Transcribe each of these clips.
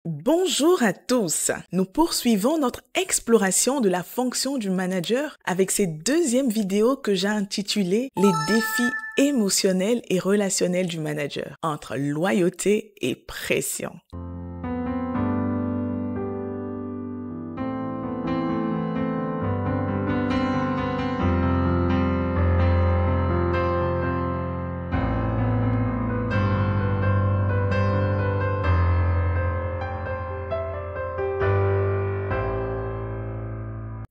Bonjour à tous! Nous poursuivons notre exploration de la fonction du manager avec cette deuxième vidéo que j'ai intitulée « Les défis émotionnels et relationnels du manager entre loyauté et pression ».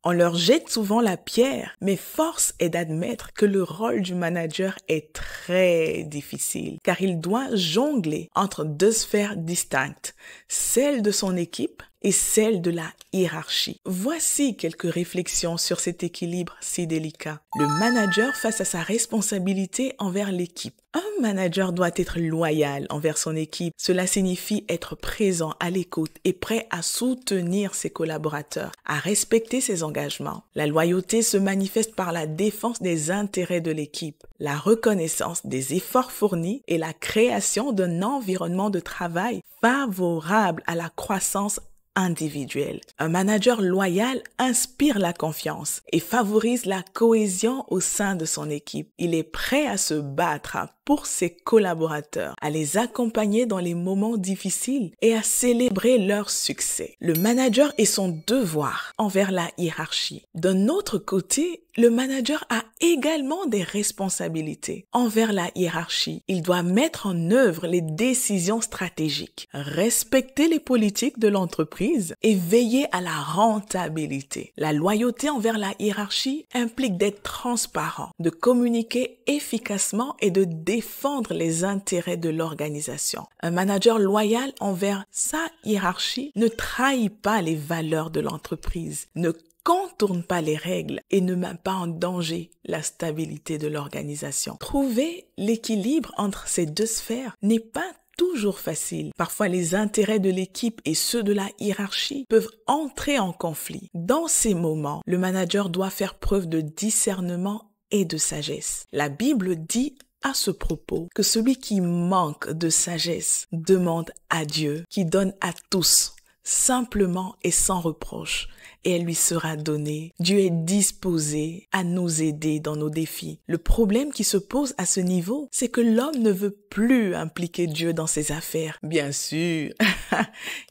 On leur jette souvent la pierre, mais force est d'admettre que le rôle du manager est très difficile, car il doit jongler entre deux sphères distinctes, celle de son équipe et celle de la hiérarchie. Voici quelques réflexions sur cet équilibre si délicat. Le manager face à sa responsabilité envers l'équipe. Un manager doit être loyal envers son équipe. Cela signifie être présent, à l'écoute et prêt à soutenir ses collaborateurs, à respecter ses engagements. La loyauté se manifeste par la défense des intérêts de l'équipe, la reconnaissance des efforts fournis et la création d'un environnement de travail favorable à la croissance individuelle. Un manager loyal inspire la confiance et favorise la cohésion au sein de son équipe. Il est prêt à se battre pour ses collaborateurs, à les accompagner dans les moments difficiles et à célébrer leur succès. Le manager est son devoir envers la hiérarchie. D'un autre côté, le manager a également des responsabilités envers la hiérarchie. Il doit mettre en œuvre les décisions stratégiques, respecter les politiques de l'entreprise et veiller à la rentabilité. La loyauté envers la hiérarchie implique d'être transparent, de communiquer efficacement et de défendre les intérêts de l'organisation. Un manager loyal envers sa hiérarchie ne trahit pas les valeurs de l'entreprise, ne contourne pas les règles et ne met pas en danger la stabilité de l'organisation. Trouver l'équilibre entre ces deux sphères n'est pas toujours facile. Parfois, les intérêts de l'équipe et ceux de la hiérarchie peuvent entrer en conflit. Dans ces moments, le manager doit faire preuve de discernement et de sagesse. La Bible dit à ce propos que celui qui manque de sagesse demande à Dieu, qui donne à tous, simplement et sans reproche, et elle lui sera donnée. Dieu est disposé à nous aider dans nos défis. Le problème qui se pose à ce niveau, c'est que l'homme ne veut plus impliquer Dieu dans ses affaires. Bien sûr,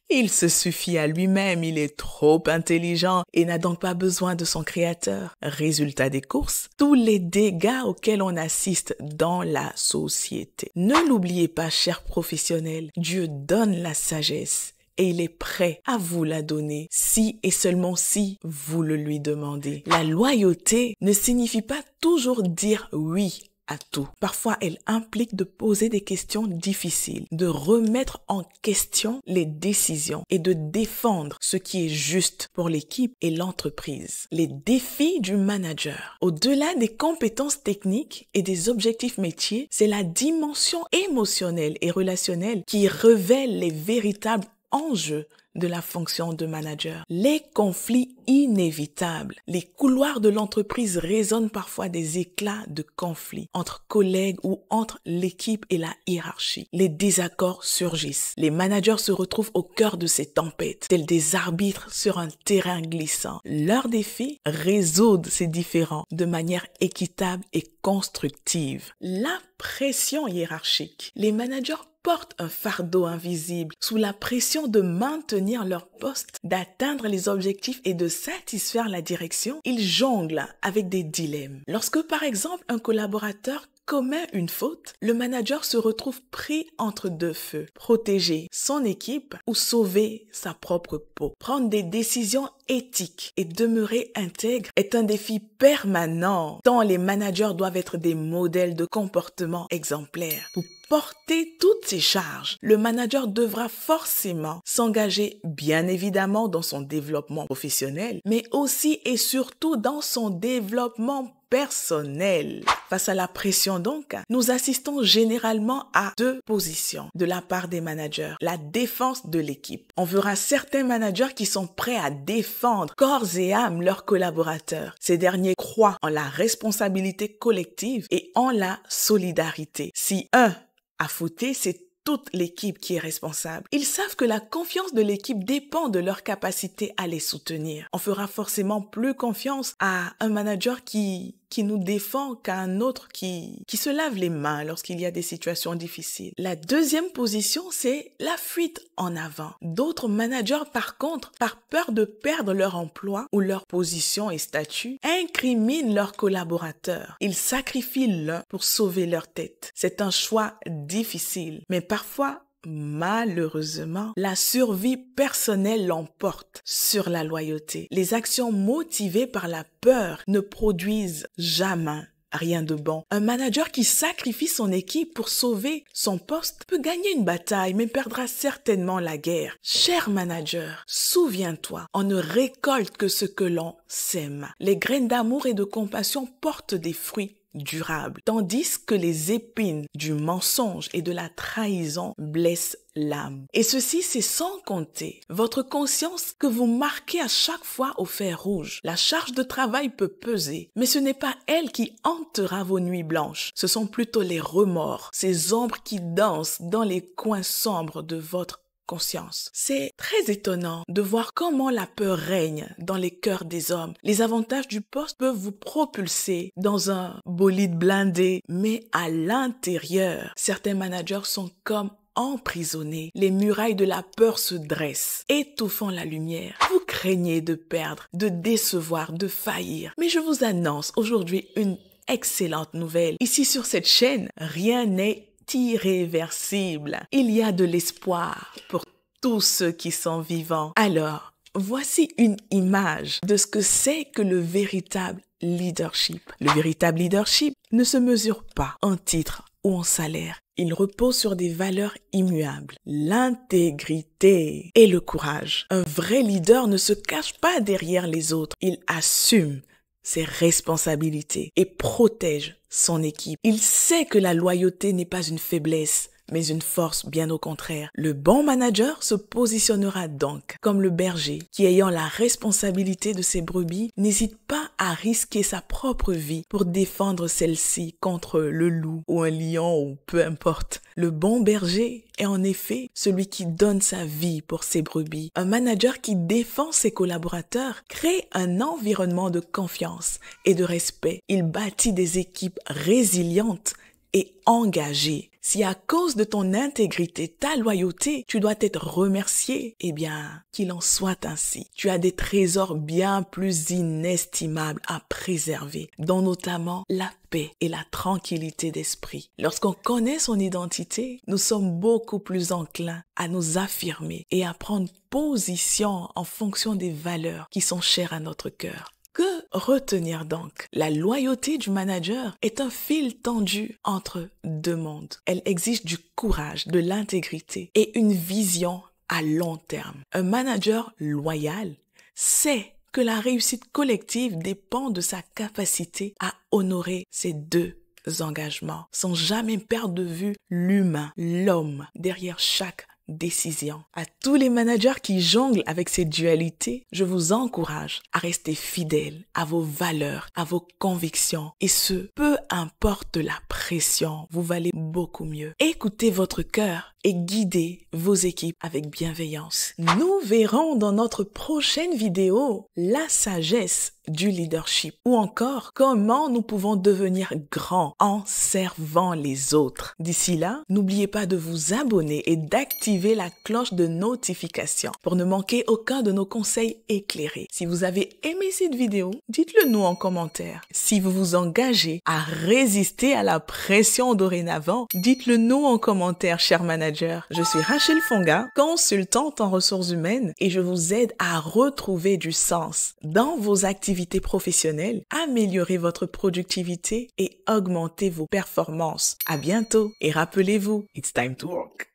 il se suffit à lui-même, il est trop intelligent et n'a donc pas besoin de son créateur. Résultat des courses, tous les dégâts auxquels on assiste dans la société. Ne l'oubliez pas, chers professionnels, Dieu donne la sagesse. Et il est prêt à vous la donner si et seulement si vous le lui demandez. La loyauté ne signifie pas toujours dire oui à tout. Parfois, elle implique de poser des questions difficiles, de remettre en question les décisions et de défendre ce qui est juste pour l'équipe et l'entreprise. Les défis du manager. Au-delà des compétences techniques et des objectifs métiers, c'est la dimension émotionnelle et relationnelle qui révèle les véritables enjeux de la fonction de manager. Les conflits inévitables. Les couloirs de l'entreprise résonnent parfois des éclats de conflits entre collègues ou entre l'équipe et la hiérarchie. Les désaccords surgissent. Les managers se retrouvent au cœur de ces tempêtes, tels des arbitres sur un terrain glissant. Leur défi, résoudre ces différends de manière équitable et constructive. La pression hiérarchique. Les managers portent un fardeau invisible sous la pression de maintenir leur poste, d'atteindre les objectifs et de satisfaire la direction. Ils jonglent avec des dilemmes. Lorsque, par exemple, un collaborateur commet une faute, le manager se retrouve pris entre deux feux. Protéger son équipe ou sauver sa propre peau. Prendre des décisions éthiques et demeurer intègre est un défi permanent, tant les managers doivent être des modèles de comportement exemplaires. Pour porter toutes ces charges, le manager devra forcément s'engager bien évidemment dans son développement professionnel, mais aussi et surtout dans son développement personnel. Face à la pression donc, nous assistons généralement à deux positions de la part des managers. La défense de l'équipe. On verra certains managers qui sont prêts à défendre corps et âme leurs collaborateurs. Ces derniers croient en la responsabilité collective et en la solidarité. Si un a fauté, c'est toute l'équipe qui est responsable. Ils savent que la confiance de l'équipe dépend de leur capacité à les soutenir. On fera forcément plus confiance à un manager qui nous défend qu'à un autre qui se lave les mains lorsqu'il y a des situations difficiles. La deuxième position, c'est la fuite en avant. D'autres managers, par contre, par peur de perdre leur emploi ou leur position et statut, incriminent leurs collaborateurs. Ils sacrifient l'un pour sauver leur tête. C'est un choix difficile, mais parfois, malheureusement, la survie personnelle l'emporte sur la loyauté. Les actions motivées par la peur ne produisent jamais rien de bon. Un manager qui sacrifie son équipe pour sauver son poste peut gagner une bataille, mais perdra certainement la guerre. Cher manager, souviens-toi, on ne récolte que ce que l'on sème. Les graines d'amour et de compassion portent des fruits durable, tandis que les épines du mensonge et de la trahison blessent l'âme. Et ceci, c'est sans compter votre conscience que vous marquez à chaque fois au fer rouge. La charge de travail peut peser, mais ce n'est pas elle qui hantera vos nuits blanches. Ce sont plutôt les remords, ces ombres qui dansent dans les coins sombres de votre conscience. C'est très étonnant de voir comment la peur règne dans les cœurs des hommes. Les avantages du poste peuvent vous propulser dans un bolide blindé, mais à l'intérieur, certains managers sont comme emprisonnés. Les murailles de la peur se dressent, étouffant la lumière. Vous craignez de perdre, de décevoir, de faillir. Mais je vous annonce aujourd'hui une excellente nouvelle. Ici sur cette chaîne, rien n'est irréversible. Il y a de l'espoir pour tous ceux qui sont vivants. Alors, voici une image de ce que c'est que le véritable leadership. Le véritable leadership ne se mesure pas en titre ou en salaire. Il repose sur des valeurs immuables, l'intégrité et le courage. Un vrai leader ne se cache pas derrière les autres. Il assume ses responsabilités et protège son équipe. Il sait que la loyauté n'est pas une faiblesse, mais une force, bien au contraire. Le bon manager se positionnera donc comme le berger qui, ayant la responsabilité de ses brebis, n'hésite pas à risquer sa propre vie pour défendre celle-ci contre le loup ou un lion ou peu importe. Le bon berger est en effet celui qui donne sa vie pour ses brebis. Un manager qui défend ses collaborateurs crée un environnement de confiance et de respect. Il bâtit des équipes résilientes et engagé. Si à cause de ton intégrité, ta loyauté, tu dois être remercié, eh bien, qu'il en soit ainsi. Tu as des trésors bien plus inestimables à préserver, dont notamment la paix et la tranquillité d'esprit. Lorsqu'on connaît son identité, nous sommes beaucoup plus enclins à nous affirmer et à prendre position en fonction des valeurs qui sont chères à notre cœur. Que retenir donc? La loyauté du manager est un fil tendu entre deux mondes. Elle exige du courage, de l'intégrité et une vision à long terme. Un manager loyal sait que la réussite collective dépend de sa capacité à honorer ses deux engagements, sans jamais perdre de vue l'humain, l'homme derrière chaque décision. À tous les managers qui jonglent avec ces dualités, je vous encourage à rester fidèles à vos valeurs, à vos convictions. Et ce, peu importe la pression, vous valez beaucoup mieux. Écoutez votre cœur et guidez vos équipes avec bienveillance. Nous verrons dans notre prochaine vidéo la sagesse du leadership ou encore comment nous pouvons devenir grands en servant les autres. D'ici là, n'oubliez pas de vous abonner et d'activer la cloche de notification pour ne manquer aucun de nos conseils éclairés. Si vous avez aimé cette vidéo, dites-le nous en commentaire. Si vous vous engagez à résister à la pression dorénavant, dites-le nous en commentaire, cher manager. Je suis Rachel Fonga, consultante en ressources humaines et je vous aide à retrouver du sens dans vos activités professionnelles, améliorer votre productivité et augmenter vos performances. À bientôt et rappelez-vous, it's time to work.